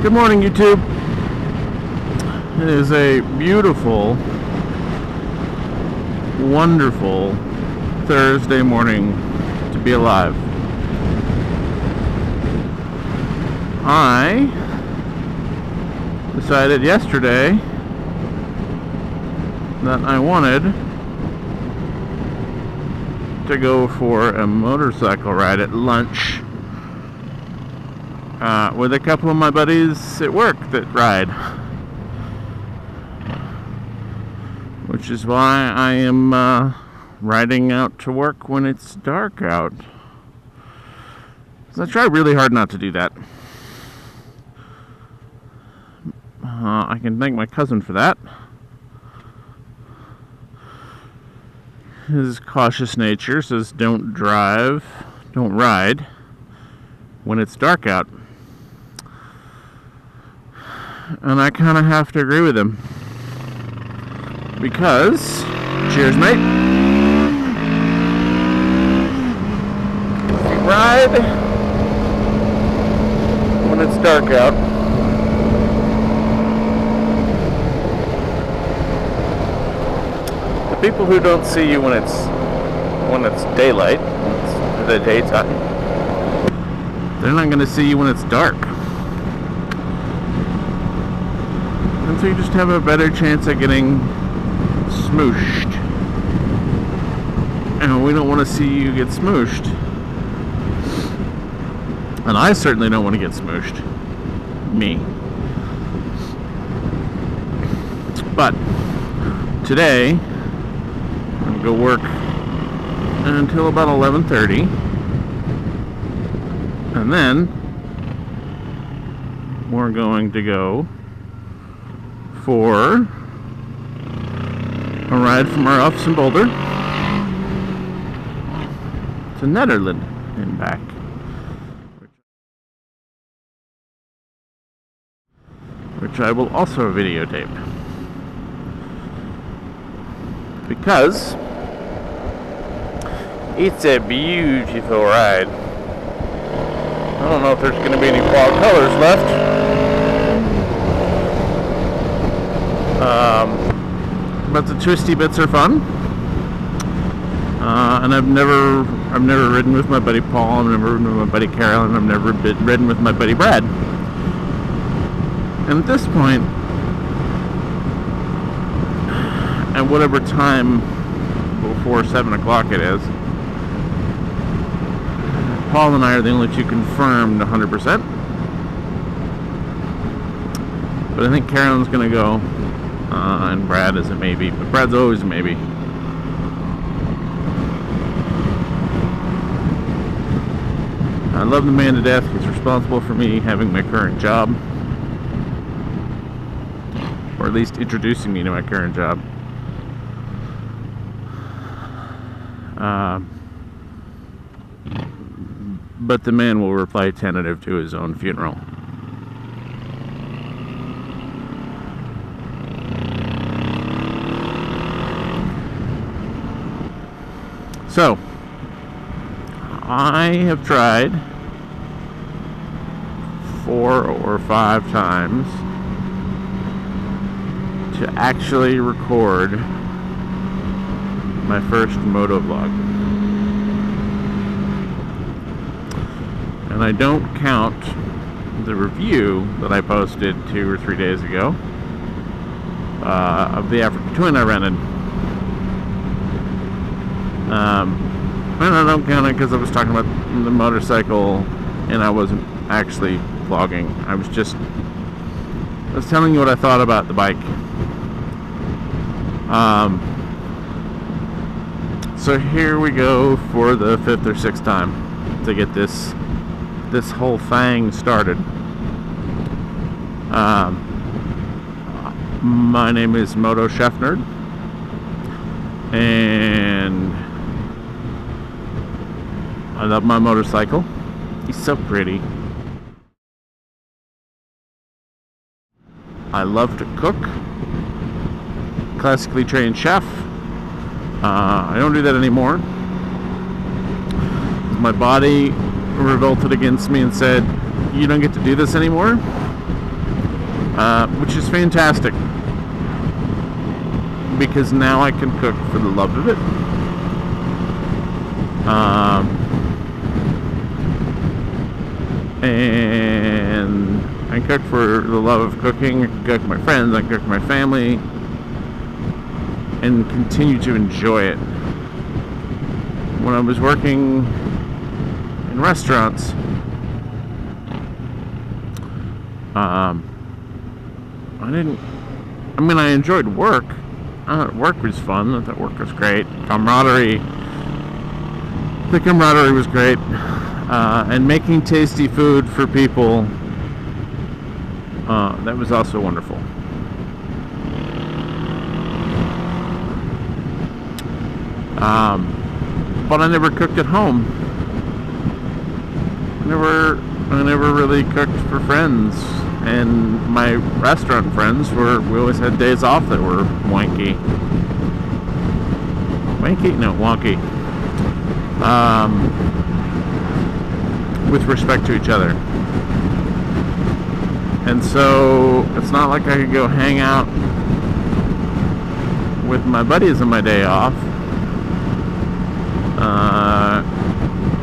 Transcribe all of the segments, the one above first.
Good morning, YouTube. It is a beautiful, wonderful Thursday morning to be alive. I decided yesterday that I wanted to go for a motorcycle ride at lunch with a couple of my buddies at work that ride, which is why I am riding out to work when it's dark out. So I try really hard not to do that. I can thank my cousin for that. His cautious nature says don't ride when it's dark out. And I kind of have to agree with him. Because, cheers mate, if you ride when it's dark out, the people who don't see you when it's daylight, it's the daytime, they're not going to see you when it's dark. And so you just have a better chance of getting smooshed. And we don't want to see you get smooshed. And I certainly don't want to get smooshed. Me. But today I'm going to go work until about 11:30. And then we're going to go for a ride from our office in Boulder to Netherland and back, which I will also videotape, because it's a beautiful ride. I don't know if there's going to be any fall colors left. But the twisty bits are fun. And I've never ridden with my buddy Paul, I've never ridden with my buddy Carol, and I've never ridden with my buddy Brad. And at this point, at whatever time before 7 o'clock it is, Paul and I are the only two confirmed 100%. But I think Carolyn's going to go, and Brad is a maybe. But Brad's always a maybe. I love the man to death. He's responsible for me having my current job. Or at least introducing me to my current job. But the man will reply tentative to his own funeral. So, I have tried 4 or 5 times to actually record my first moto vlog. And I don't count the review that I posted 2 or 3 days ago of the African twin I rented. And I don't count it because I was talking about the motorcycle and I wasn't actually vlogging. I was telling you what I thought about the bike. So here we go for the 5th or 6th time to get this whole thing started. My name is Moto Chef Nerd, and I love my motorcycle. He's so pretty. I love to cook. Classically trained chef. I don't do that anymore. My body revolted against me and said, you don't get to do this anymore, which is fantastic, because now I can cook for the love of it. And I cook for the love of cooking. I can cook with my friends, I can cook with my family, and continue to enjoy it. When I was working in restaurants, I enjoyed work. Work was fun. I thought work was great. The camaraderie was great. And making tasty food for people, that was also wonderful. But I never cooked at home. I never really cooked for friends. And my restaurant friends we always had days off that were wonky. No, wonky. With respect to each other. And so it's not like I could go hang out with my buddies on my day off.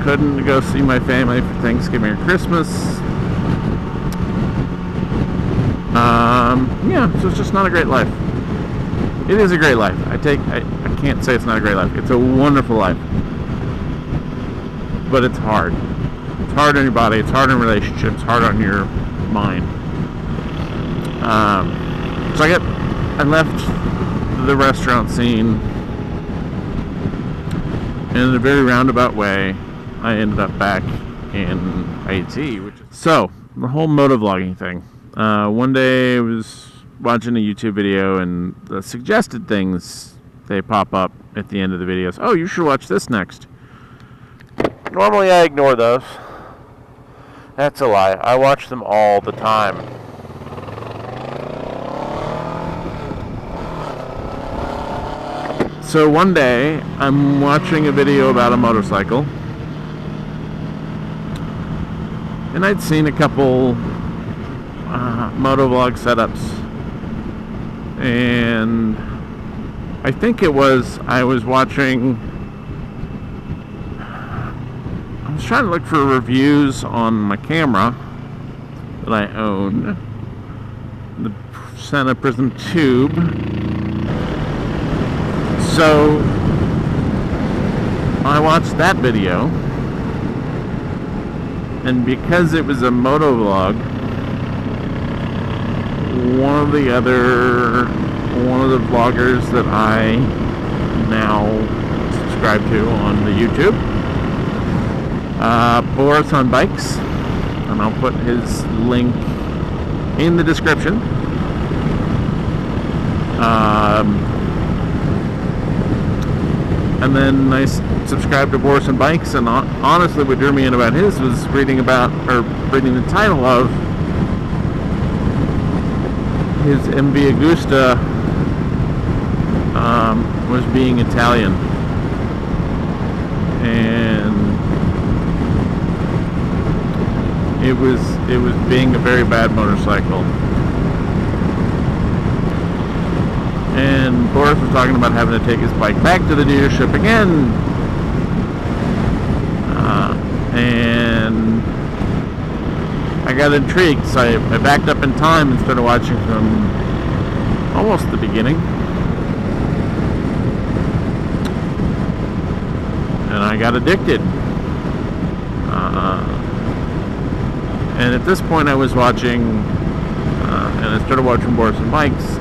Couldn't go see my family for Thanksgiving or Christmas. Yeah, so it's just not a great life. It is a great life. I can't say it's not a great life. It's a wonderful life. But it's hard. It's hard on your body. It's hard on relationships. Hard on your mind. So I left the restaurant scene, and in a very roundabout way, I ended up back in IT. So the whole moto vlogging thing. One day I was watching a YouTube video, and the suggested things, they pop up at the end of the videos. Oh, you should watch this next. Normally I ignore those. That's a lie. I watch them all the time. So one day I'm watching a video about a motorcycle, and I'd seen a couple moto vlog setups, and I think I was watching, I was trying to look for reviews on my camera that I own, the Santa Prism Tube. So I watched that video, and because it was a moto vlog, one of the vloggers that I now subscribe to on the YouTube, Boris on Bikes, and I'll put his link in the description. And then I subscribed to Boris on Bikes, and honestly what drew me in about his was reading the title of his MV Agusta was being Italian, and it was being a very bad motorcycle. And Boris was talking about having to take his bike back to the dealership again, and I got intrigued, so I backed up in time and started watching from almost the beginning. And I got addicted. And at this point I was watching, and I started watching Boris and Bikes.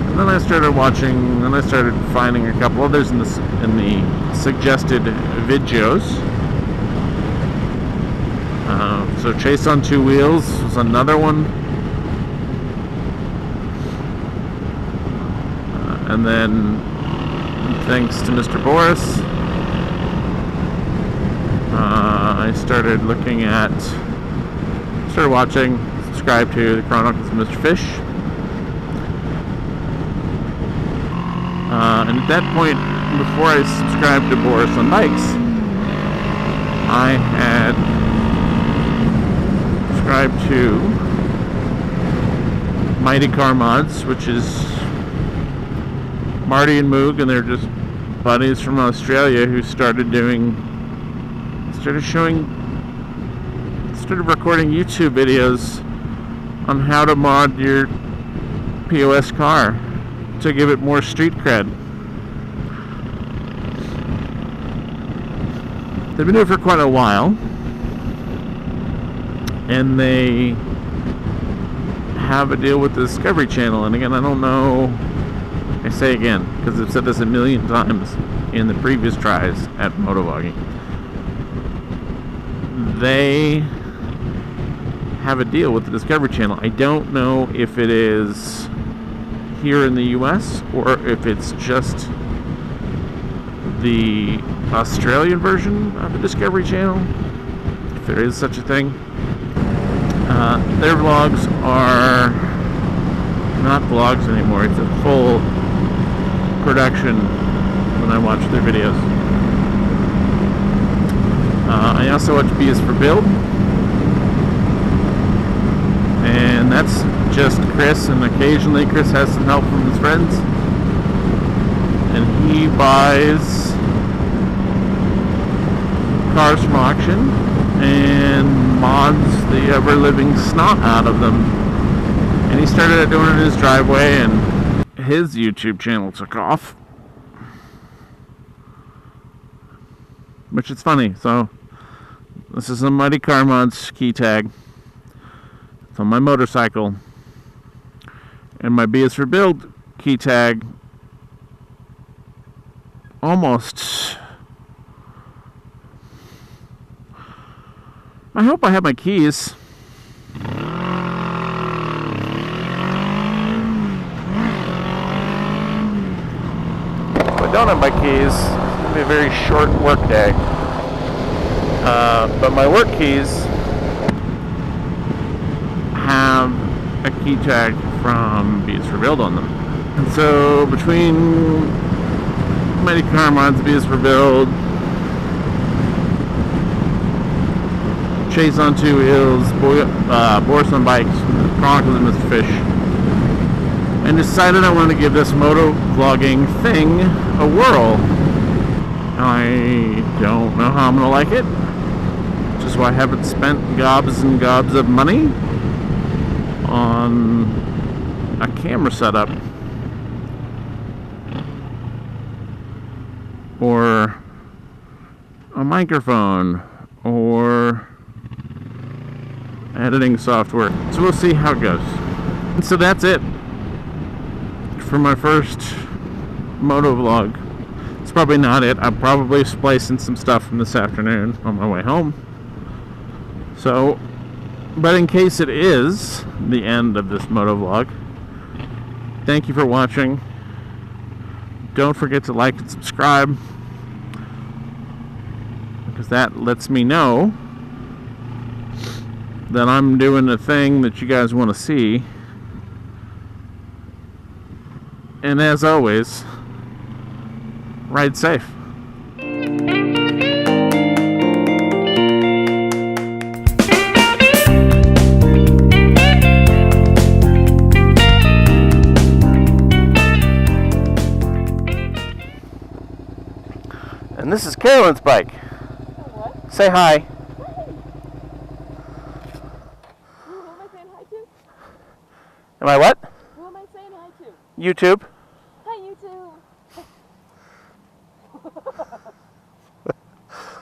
And then I started finding a couple others in the suggested videos. So Chase on Two Wheels was another one. And then, thanks to Mr. Boris, I started watching, subscribed to the Chronicles of Mr. Fish. And at that point, before I subscribed to Boris on Bikes, I had subscribed to Mighty Car Mods, which is Marty and Moog, and they're just buddies from Australia who started recording YouTube videos on how to mod your POS car to give it more street cred. They've been doing it for quite a while, and they have a deal with the Discovery Channel. And again, I don't know, I say again because I've said this a million times in the previous tries at motovlogging. They have a deal with the Discovery Channel. I don't know if it is here in the US or if it's just the Australian version of the Discovery Channel, if there is such a thing. Their vlogs are not vlogs anymore. It's a full production when I watch their videos. I also watch B is for Build, and that's just Chris, and occasionally Chris has some help from his friends, and he buys cars from auction and mods the ever-living snot out of them. And he started doing it in his driveway, and his YouTube channel took off, which is funny. So this is a Mighty Car Mods key tag. It's on my motorcycle, and my B is for Build key tag almost. I hope I have my keys. If I don't have my keys, it's going to be a very short work day. But my work keys have a key tag from B is for Build on them. And so between Mighty Car Mods, B is for Build, Chase on Two Wheels, Boris on Bikes, Chronicles of Mr. Fish, and decided I wanted to give this moto vlogging thing a whirl. I don't know how I'm going to like it, which is why I haven't spent gobs and gobs of money on a camera setup or a microphone or editing software. So we'll see how it goes. And so that's it for my first moto vlog. It's probably not it. I'll probably splice in some stuff from this afternoon on my way home. So, but in case it is the end of this moto vlog, thank you for watching. Don't forget to like and subscribe, because that lets me know that I'm doing the thing that you guys want to see. And as always, ride safe. And this is Carolyn's bike. What? Say hi. Who am I saying hi to? Am I what? Who am I saying hi to? YouTube. Hi, YouTube.